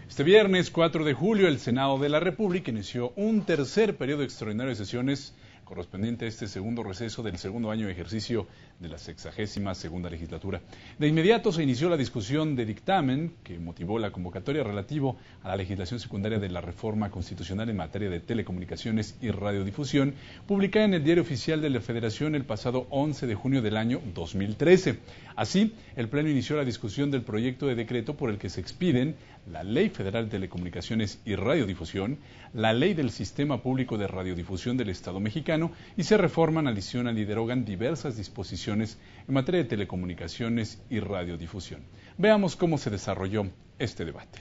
Este viernes 4 de julio, el Senado de la República inició un tercer periodo extraordinario de sesiones correspondiente a este segundo receso del segundo año de ejercicio de la 62ª legislatura. De inmediato se inició la discusión de dictamen que motivó la convocatoria relativo a la legislación secundaria de la reforma constitucional en materia de telecomunicaciones y radiodifusión, publicada en el Diario Oficial de la Federación el pasado 11 de junio del año 2013. Así, el Pleno inició la discusión del proyecto de decreto por el que se expiden la Ley Federal de Telecomunicaciones y Radiodifusión, la Ley del Sistema Público de Radiodifusión del Estado mexicano y se reforman, adicionan y derogan diversas disposiciones en materia de telecomunicaciones y radiodifusión. Veamos cómo se desarrolló este debate.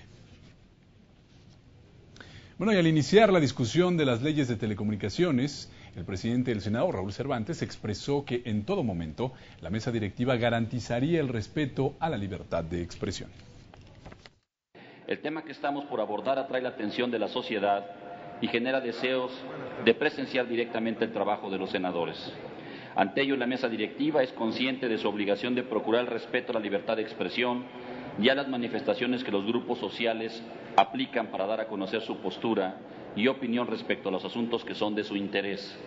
Bueno, y al iniciar la discusión de las leyes de telecomunicaciones, el presidente del Senado, Raúl Cervantes, expresó que en todo momento la mesa directiva garantizaría el respeto a la libertad de expresión. El tema que estamos por abordar atrae la atención de la sociedad y genera deseos de presenciar directamente el trabajo de los senadores. Ante ello, la mesa directiva es consciente de su obligación de procurar el respeto a la libertad de expresión y a las manifestaciones que los grupos sociales aplican para dar a conocer su postura y opinión respecto a los asuntos que son de su interés.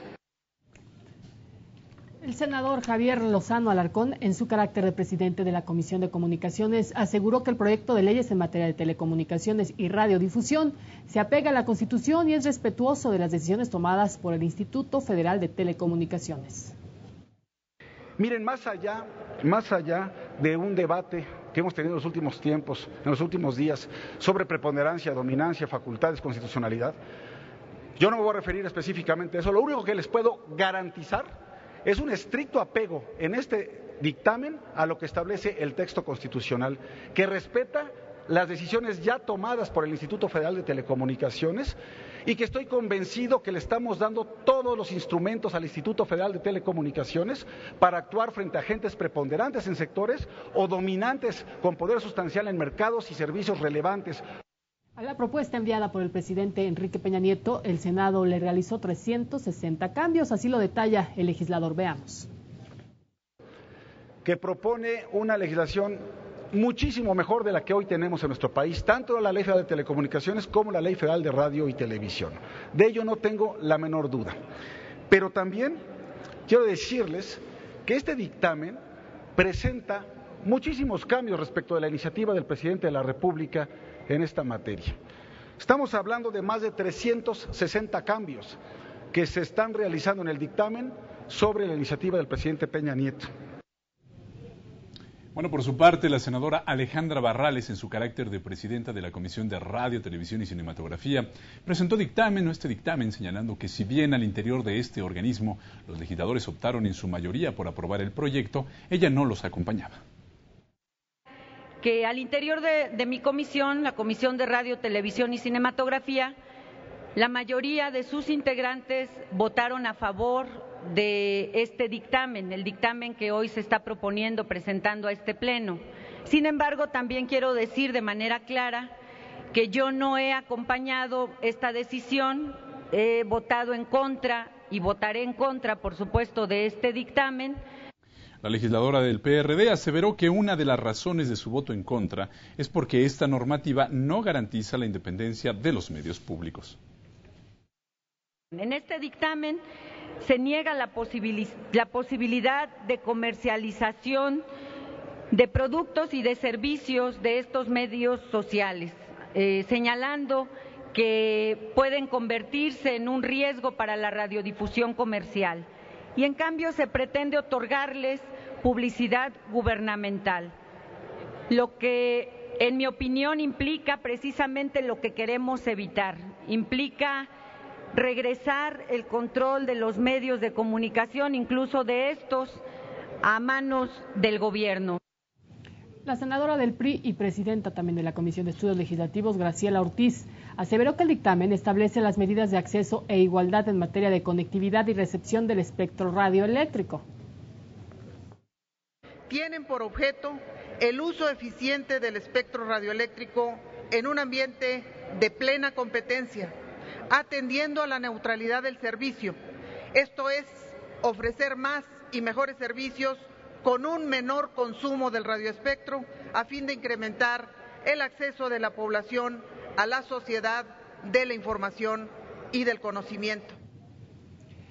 El senador Javier Lozano Alarcón, en su carácter de presidente de la Comisión de Comunicaciones, aseguró que el proyecto de leyes en materia de telecomunicaciones y radiodifusión se apega a la Constitución y es respetuoso de las decisiones tomadas por el Instituto Federal de Telecomunicaciones. Miren, más allá de un debate que hemos tenido en los últimos tiempos, en los últimos días, sobre preponderancia, dominancia, facultades, constitucionalidad, yo no me voy a referir específicamente a eso. Lo único que les puedo garantizar es un estricto apego en este dictamen a lo que establece el texto constitucional, que respeta las decisiones ya tomadas por el Instituto Federal de Telecomunicaciones y que estoy convencido que le estamos dando todos los instrumentos al Instituto Federal de Telecomunicaciones para actuar frente a agentes preponderantes en sectores o dominantes con poder sustancial en mercados y servicios relevantes. A la propuesta enviada por el presidente Enrique Peña Nieto, el Senado le realizó 360 cambios, así lo detalla el legislador. Veamos. Que propone una legislación muchísimo mejor de la que hoy tenemos en nuestro país, tanto la Ley Federal de Telecomunicaciones como la Ley Federal de Radio y Televisión. De ello no tengo la menor duda. Pero también quiero decirles que este dictamen presenta muchísimos cambios respecto de la iniciativa del presidente de la República en esta materia. Estamos hablando de más de 360 cambios que se están realizando en el dictamen sobre la iniciativa del presidente Peña Nieto. Bueno, por su parte, la senadora Alejandra Barrales, en su carácter de presidenta de la Comisión de Radio, Televisión y Cinematografía, presentó este dictamen, señalando que si bien al interior de este organismo los legisladores optaron en su mayoría por aprobar el proyecto, ella no los acompañaba. Que al interior de mi comisión, la Comisión de Radio, Televisión y Cinematografía, la mayoría de sus integrantes votaron a favor de este dictamen, el dictamen que hoy se está presentando a este pleno. Sin embargo, también quiero decir de manera clara que yo no he acompañado esta decisión, he votado en contra y votaré en contra, por supuesto, de este dictamen. La legisladora del PRD aseveró que una de las razones de su voto en contra es porque esta normativa no garantiza la independencia de los medios públicos. En este dictamen se niega la posibilidad de comercialización de productos y de servicios de estos medios sociales, señalando que pueden convertirse en un riesgo para la radiodifusión comercial. Y en cambio se pretende otorgarles publicidad gubernamental, lo que en mi opinión implica precisamente lo que queremos evitar, implica regresar el control de los medios de comunicación, incluso de estos, a manos del gobierno. La senadora del PRI y presidenta también de la Comisión de Estudios Legislativos, Graciela Ortiz, aseveró que el dictamen establece las medidas de acceso e igualdad en materia de conectividad y recepción del espectro radioeléctrico. Tienen por objeto el uso eficiente del espectro radioeléctrico en un ambiente de plena competencia, atendiendo a la neutralidad del servicio. Esto es, ofrecer más y mejores servicios con un menor consumo del radioespectro a fin de incrementar el acceso de la población a la sociedad de la información y del conocimiento.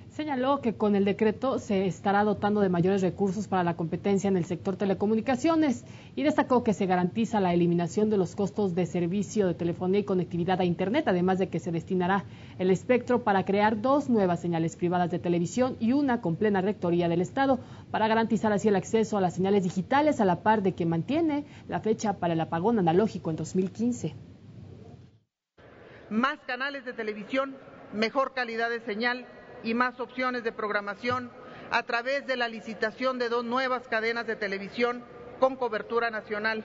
Señaló que con el decreto se estará dotando de mayores recursos para la competencia en el sector telecomunicaciones y destacó que se garantiza la eliminación de los costos de servicio de telefonía y conectividad a Internet, además de que se destinará el espectro para crear 2 nuevas señales privadas de televisión y una con plena rectoría del Estado, para garantizar así el acceso a las señales digitales a la par de que mantiene la fecha para el apagón analógico en 2015. Más canales de televisión, mejor calidad de señal y más opciones de programación a través de la licitación de 2 nuevas cadenas de televisión con cobertura nacional.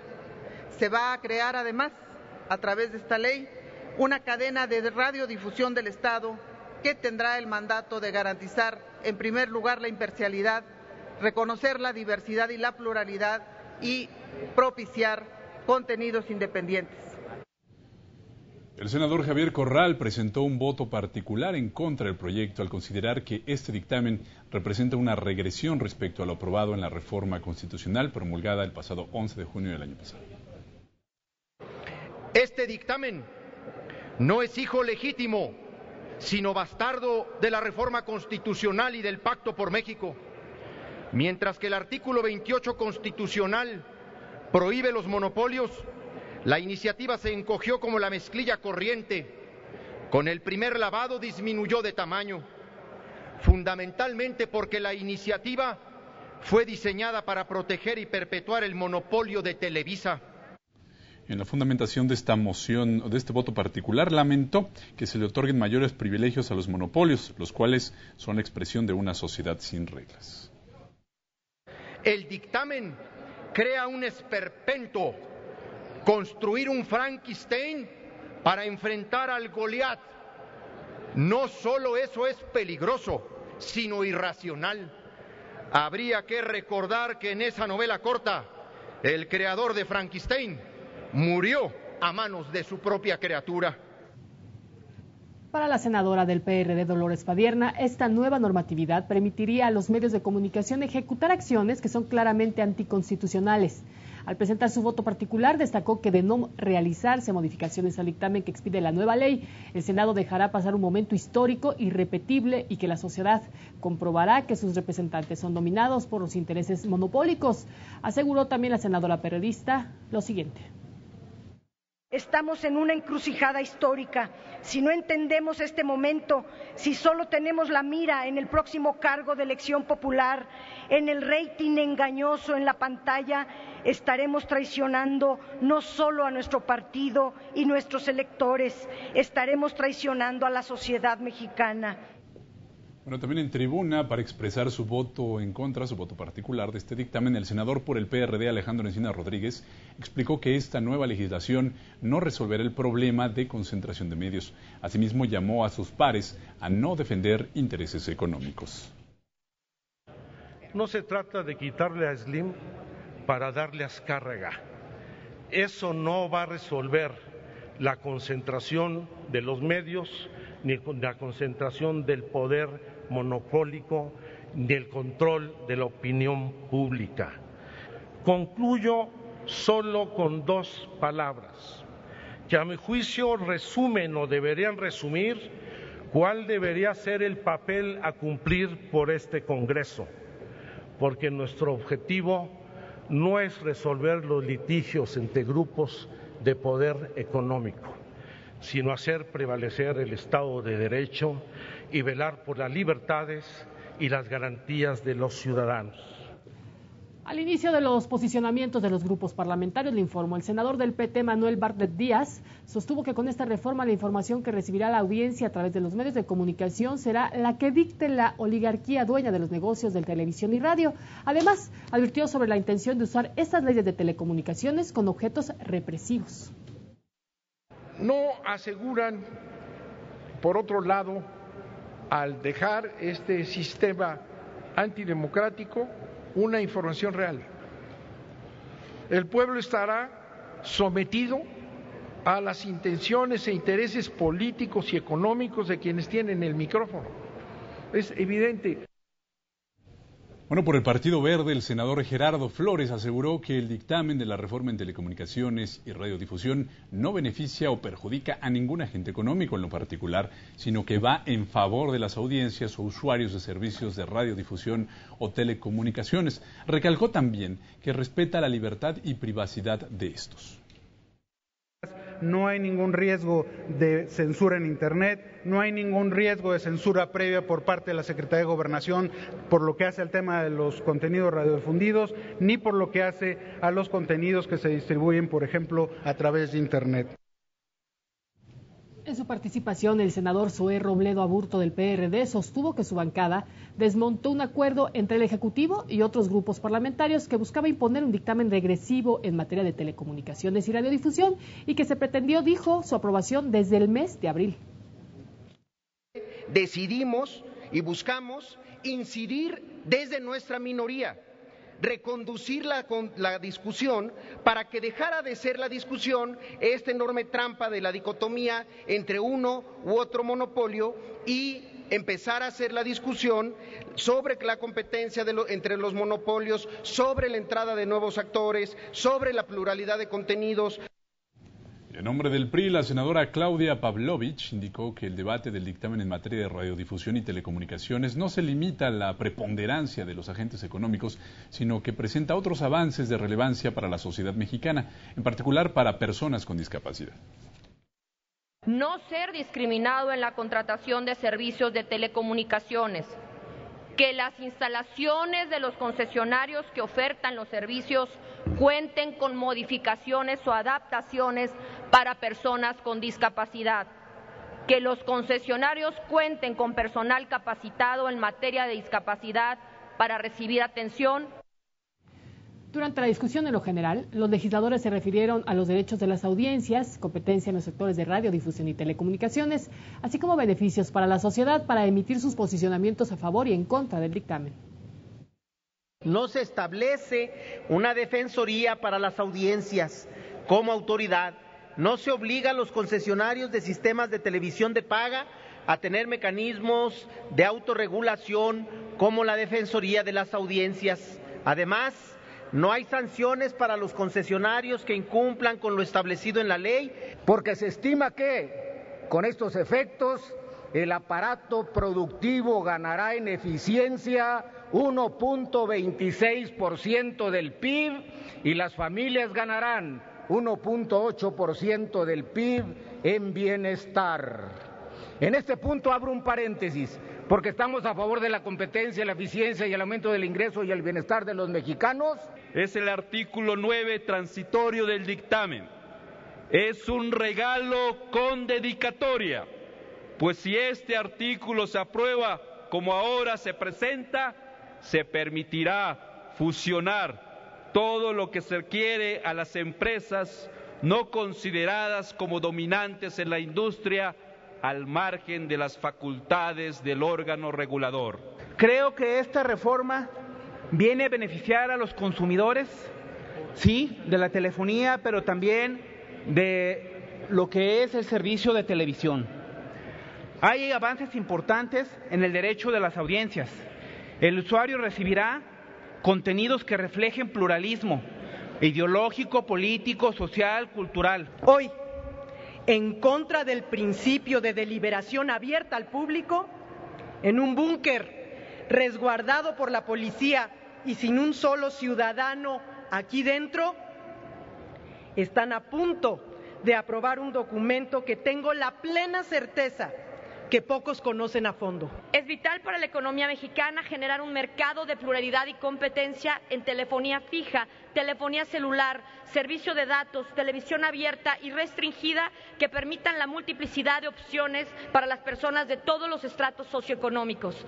Se va a crear además, a través de esta ley, una cadena de radiodifusión del Estado que tendrá el mandato de garantizar, en primer lugar, la imparcialidad, reconocer la diversidad y la pluralidad y propiciar contenidos independientes. El senador Javier Corral presentó un voto particular en contra del proyecto al considerar que este dictamen representa una regresión respecto a lo aprobado en la reforma constitucional promulgada el pasado 11 de junio del año pasado. Este dictamen no es hijo legítimo, sino bastardo de la reforma constitucional y del Pacto por México. Mientras que el artículo 28 constitucional prohíbe los monopolios, la iniciativa se encogió como la mezclilla corriente. Con el primer lavado disminuyó de tamaño, fundamentalmente porque la iniciativa fue diseñada para proteger y perpetuar el monopolio de Televisa. En la fundamentación de esta moción, de este voto particular, lamentó que se le otorguen mayores privilegios a los monopolios, los cuales son la expresión de una sociedad sin reglas. El dictamen crea un esperpento, construir un Frankenstein para enfrentar al Goliat. No solo eso es peligroso, sino irracional. Habría que recordar que en esa novela corta, el creador de Frankenstein murió a manos de su propia criatura. Para la senadora del PRD, Dolores Padierna, esta nueva normatividad permitiría a los medios de comunicación ejecutar acciones que son claramente anticonstitucionales. Al presentar su voto particular, destacó que de no realizarse modificaciones al dictamen que expide la nueva ley, el Senado dejará pasar un momento histórico irrepetible y que la sociedad comprobará que sus representantes son dominados por los intereses monopólicos. Aseguró también la senadora perredista lo siguiente. Estamos en una encrucijada histórica. Si no entendemos este momento, si solo tenemos la mira en el próximo cargo de elección popular, en el rating engañoso en la pantalla, estaremos traicionando no solo a nuestro partido y nuestros electores, estaremos traicionando a la sociedad mexicana. Bueno, también en tribuna, para expresar su voto en contra, su voto particular de este dictamen, el senador por el PRD, Alejandro Encinas Rodríguez, explicó que esta nueva legislación no resolverá el problema de concentración de medios. Asimismo, llamó a sus pares a no defender intereses económicos. No se trata de quitarle a Slim para darle a Azcárraga. Eso no va a resolver la concentración de los medios, ni la concentración del poder monopólico, ni el control de la opinión pública. Concluyo solo con 2 palabras, que a mi juicio resumen o deberían resumir cuál debería ser el papel a cumplir por este Congreso, porque nuestro objetivo no es resolver los litigios entre grupos de poder económico, sino hacer prevalecer el Estado de Derecho y velar por las libertades y las garantías de los ciudadanos. Al inicio de los posicionamientos de los grupos parlamentarios, le informó el senador del PT, Manuel Bartlett Díaz, sostuvo que con esta reforma la información que recibirá la audiencia a través de los medios de comunicación será la que dicte la oligarquía dueña de los negocios de televisión y radio. Además, advirtió sobre la intención de usar estas leyes de telecomunicaciones con objetos represivos. No aseguran, por otro lado, al dejar este sistema antidemocrático, una información real. El pueblo estará sometido a las intenciones e intereses políticos y económicos de quienes tienen el micrófono. Es evidente. Bueno, por el Partido Verde, el senador Gerardo Flores aseguró que el dictamen de la reforma en telecomunicaciones y radiodifusión no beneficia o perjudica a ningún agente económico en lo particular, sino que va en favor de las audiencias o usuarios de servicios de radiodifusión o telecomunicaciones. Recalcó también que respeta la libertad y privacidad de estos. No hay ningún riesgo de censura en Internet, no hay ningún riesgo de censura previa por parte de la Secretaría de Gobernación por lo que hace al tema de los contenidos radiodifundidos, ni por lo que hace a los contenidos que se distribuyen, por ejemplo, a través de Internet. En su participación, el senador Zoé Robledo Aburto del PRD sostuvo que su bancada desmontó un acuerdo entre el Ejecutivo y otros grupos parlamentarios que buscaba imponer un dictamen regresivo en materia de telecomunicaciones y radiodifusión y que se pretendió, dijo, su aprobación desde el mes de abril. Decidimos y buscamos incidir desde nuestra minoría, reconducir la discusión para que dejara de ser la discusión esta enorme trampa de la dicotomía entre uno u otro monopolio y empezar a hacer la discusión sobre la competencia entre los monopolios, sobre la entrada de nuevos actores, sobre la pluralidad de contenidos. En nombre del PRI, la senadora Claudia Pavlovich indicó que el debate del dictamen en materia de radiodifusión y telecomunicaciones no se limita a la preponderancia de los agentes económicos, sino que presenta otros avances de relevancia para la sociedad mexicana, en particular para personas con discapacidad. No ser discriminado en la contratación de servicios de telecomunicaciones, que las instalaciones de los concesionarios que ofertan los servicios cuenten con modificaciones o adaptaciones para personas con discapacidad, que los concesionarios cuenten con personal capacitado en materia de discapacidad para recibir atención. Durante la discusión en lo general, los legisladores se refirieron a los derechos de las audiencias, competencia en los sectores de radiodifusión y telecomunicaciones, así como beneficios para la sociedad para emitir sus posicionamientos a favor y en contra del dictamen. No se establece una defensoría para las audiencias como autoridad, no se obliga a los concesionarios de sistemas de televisión de paga a tener mecanismos de autorregulación como la defensoría de las audiencias. Además, no hay sanciones para los concesionarios que incumplan con lo establecido en la ley, porque se estima que con estos efectos el aparato productivo ganará en eficiencia 1.26% del PIB y las familias ganarán 1.8% del PIB en bienestar. En este punto abro un paréntesis, porque estamos a favor de la competencia, la eficiencia y el aumento del ingreso y el bienestar de los mexicanos. Es el artículo 9 transitorio del dictamen. Es un regalo con dedicatoria, pues si este artículo se aprueba como ahora se presenta, se permitirá fusionar todo lo que se requiere a las empresas no consideradas como dominantes en la industria al margen de las facultades del órgano regulador. Creo que esta reforma viene a beneficiar a los consumidores, sí, de la telefonía, pero también de lo que es el servicio de televisión. Hay avances importantes en el derecho de las audiencias. El usuario recibirá contenidos que reflejen pluralismo ideológico, político, social, cultural. Hoy, en contra del principio de deliberación abierta al público, en un búnker resguardado por la policía y sin un solo ciudadano aquí dentro, están a punto de aprobar un documento que tengo la plena certeza que pocos conocen a fondo. Es vital para la economía mexicana generar un mercado de pluralidad y competencia en telefonía fija, telefonía celular, servicio de datos, televisión abierta y restringida que permitan la multiplicidad de opciones para las personas de todos los estratos socioeconómicos.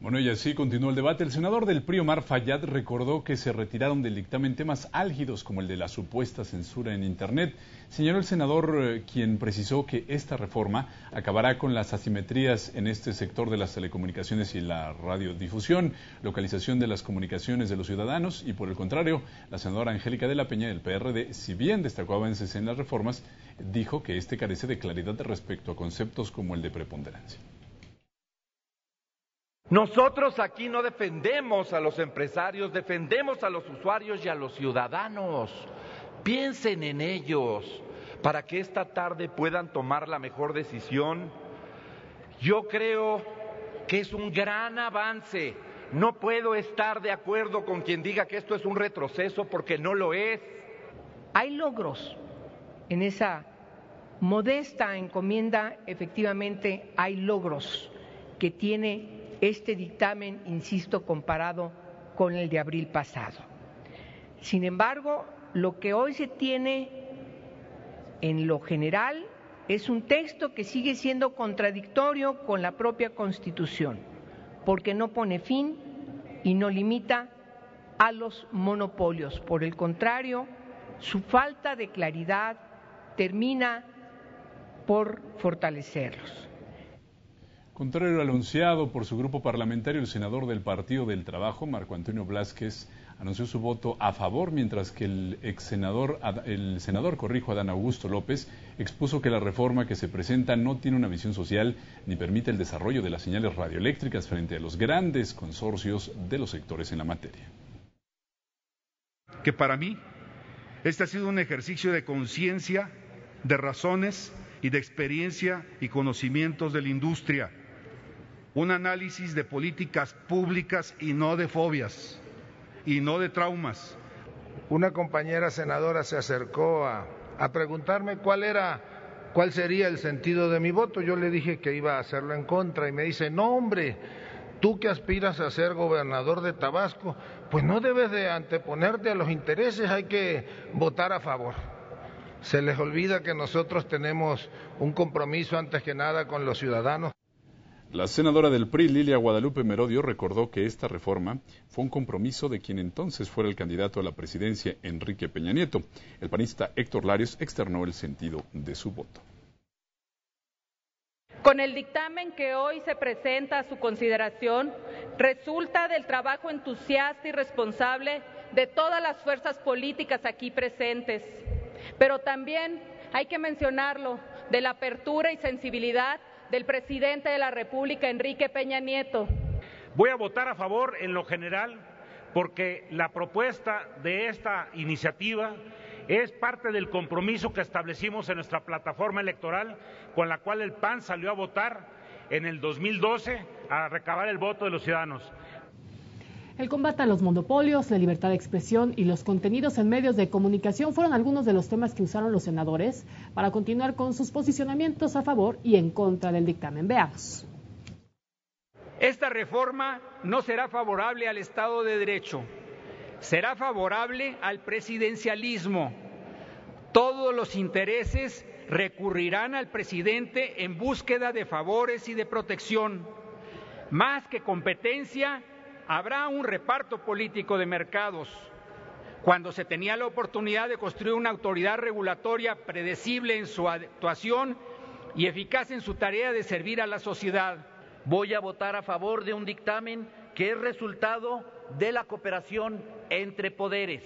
Bueno, y así continuó el debate. El senador del PRI, Omar Fayad, recordó que se retiraron del dictamen temas álgidos como el de la supuesta censura en Internet. Señaló el senador, quien precisó que esta reforma acabará con las asimetrías en este sector de las telecomunicaciones y la radiodifusión, localización de las comunicaciones de los ciudadanos y, por el contrario, la senadora Angélica de la Peña del PRD, si bien destacó avances en las reformas, dijo que este carece de claridad respecto a conceptos como el de preponderancia. Nosotros aquí no defendemos a los empresarios, defendemos a los usuarios y a los ciudadanos. Piensen en ellos para que esta tarde puedan tomar la mejor decisión. Yo creo que es un gran avance. No puedo estar de acuerdo con quien diga que esto es un retroceso, porque no lo es. Hay logros en esa modesta encomienda, efectivamente hay logros que tiene este dictamen, insisto, comparado con el de abril pasado. Sin embargo, lo que hoy se tiene en lo general es un texto que sigue siendo contradictorio con la propia Constitución, porque no pone fin y no limita a los monopolios. Por el contrario, su falta de claridad termina por fortalecerlos. Contrario al anunciado por su grupo parlamentario, el senador del Partido del Trabajo, Marco Antonio Blázquez, anunció su voto a favor, mientras que el senador Adán Augusto López expuso que la reforma que se presenta no tiene una visión social ni permite el desarrollo de las señales radioeléctricas frente a los grandes consorcios de los sectores en la materia. Que para mí, este ha sido un ejercicio de conciencia, de razones y de experiencia y conocimientos de la industria. Un análisis de políticas públicas y no de fobias, y no de traumas. Una compañera senadora se acercó a preguntarme cuál sería el sentido de mi voto. Yo le dije que iba a hacerlo en contra y me dice, no hombre, tú que aspiras a ser gobernador de Tabasco, pues no debes de anteponerte a los intereses, hay que votar a favor. Se les olvida que nosotros tenemos un compromiso antes que nada con los ciudadanos. La senadora del PRI, Lilia Guadalupe Merodio, recordó que esta reforma fue un compromiso de quien entonces fuera el candidato a la presidencia, Enrique Peña Nieto. El panista Héctor Larios externó el sentido de su voto. Con el dictamen que hoy se presenta a su consideración, resulta del trabajo entusiasta y responsable de todas las fuerzas políticas aquí presentes, pero también, hay que mencionarlo, de la apertura y sensibilidad del presidente de la República, Enrique Peña Nieto. Voy a votar a favor en lo general porque la propuesta de esta iniciativa es parte del compromiso que establecimos en nuestra plataforma electoral, con la cual el PAN salió a votar en el 2012 a recabar el voto de los ciudadanos. El combate a los monopolios, la libertad de expresión y los contenidos en medios de comunicación fueron algunos de los temas que usaron los senadores para continuar con sus posicionamientos a favor y en contra del dictamen. Veamos. Esta reforma no será favorable al Estado de Derecho, será favorable al presidencialismo. Todos los intereses recurrirán al presidente en búsqueda de favores y de protección. Más que competencia, habrá un reparto político de mercados. Cuando se tenía la oportunidad de construir una autoridad regulatoria predecible en su actuación y eficaz en su tarea de servir a la sociedad. Voy a votar a favor de un dictamen que es resultado de la cooperación entre poderes.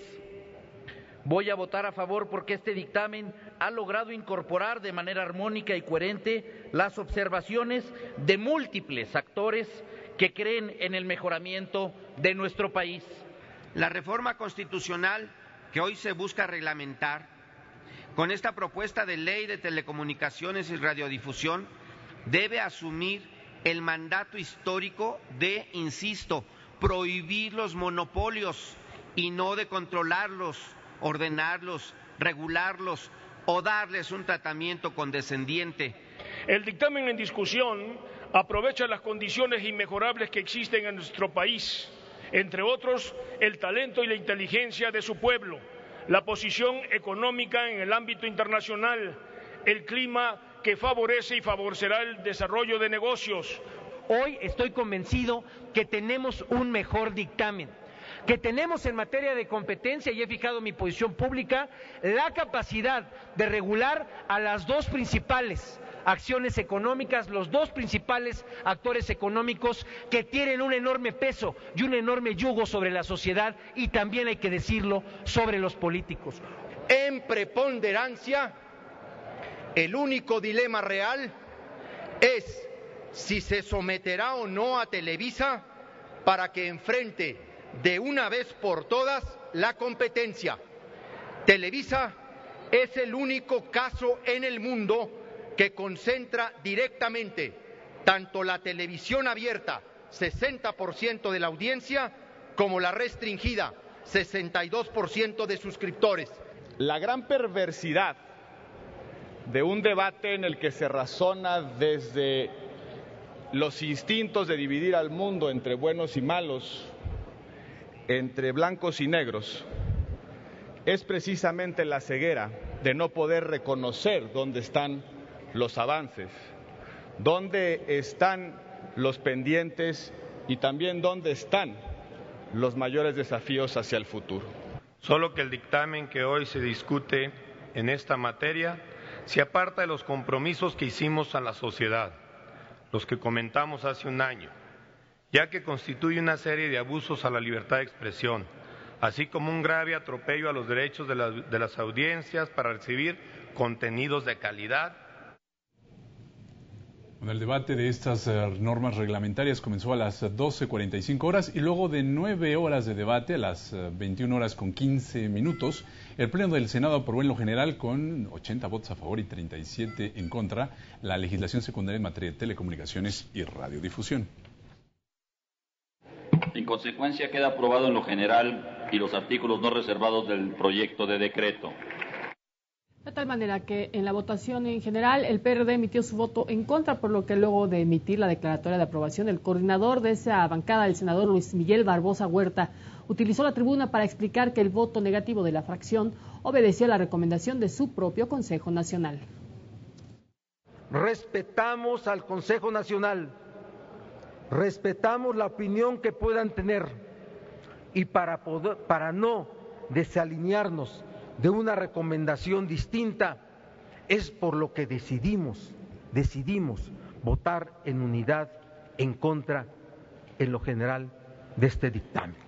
Voy a votar a favor porque este dictamen ha logrado incorporar de manera armónica y coherente las observaciones de múltiples actores que creen en el mejoramiento de nuestro país. La reforma constitucional que hoy se busca reglamentar con esta propuesta de ley de telecomunicaciones y radiodifusión debe asumir el mandato histórico de, insisto, prohibir los monopolios y no de controlarlos, ordenarlos, regularlos o darles un tratamiento condescendiente. El dictamen en discusión aprovecha las condiciones inmejorables que existen en nuestro país, entre otros el talento y la inteligencia de su pueblo, la posición económica en el ámbito internacional, el clima que favorece y favorecerá el desarrollo de negocios. Hoy estoy convencido que tenemos un mejor dictamen, que tenemos en materia de competencia, y he fijado mi posición pública, la capacidad de regular a las dos principales acciones económicas, los dos principales actores económicos que tienen un enorme peso y un enorme yugo sobre la sociedad y también, hay que decirlo, sobre los políticos. En preponderancia, el único dilema real es si se someterá o no a Televisa para que enfrente de una vez por todas la competencia. Televisa es el único caso en el mundo que concentra directamente tanto la televisión abierta, 60% de la audiencia, como la restringida, 62% de suscriptores. La gran perversidad de un debate en el que se razona desde los instintos de dividir al mundo entre buenos y malos, entre blancos y negros, es precisamente la ceguera de no poder reconocer dónde están los avances, dónde están los pendientes y también dónde están los mayores desafíos hacia el futuro. Solo que el dictamen que hoy se discute en esta materia se aparta de los compromisos que hicimos a la sociedad, los que comentamos hace un año, ya que constituye una serie de abusos a la libertad de expresión, así como un grave atropello a los derechos de las audiencias para recibir contenidos de calidad. El debate de estas normas reglamentarias comenzó a las 12:45 horas y luego de 9 horas de debate, a las 21 horas con 15 minutos, el Pleno del Senado aprobó en lo general con 80 votos a favor y 37 en contra la legislación secundaria en materia de telecomunicaciones y radiodifusión. En consecuencia, queda aprobado en lo general y los artículos no reservados del proyecto de decreto. De tal manera que en la votación en general el PRD emitió su voto en contra, por lo que luego de emitir la declaratoria de aprobación, el coordinador de esa bancada, el senador Luis Miguel Barbosa Huerta, utilizó la tribuna para explicar que el voto negativo de la fracción obedeció a la recomendación de su propio Consejo Nacional. Respetamos al Consejo Nacional, respetamos la opinión que puedan tener y para no desalinearnos de una recomendación distinta, es por lo que decidimos votar en unidad en contra, en lo general, de este dictamen.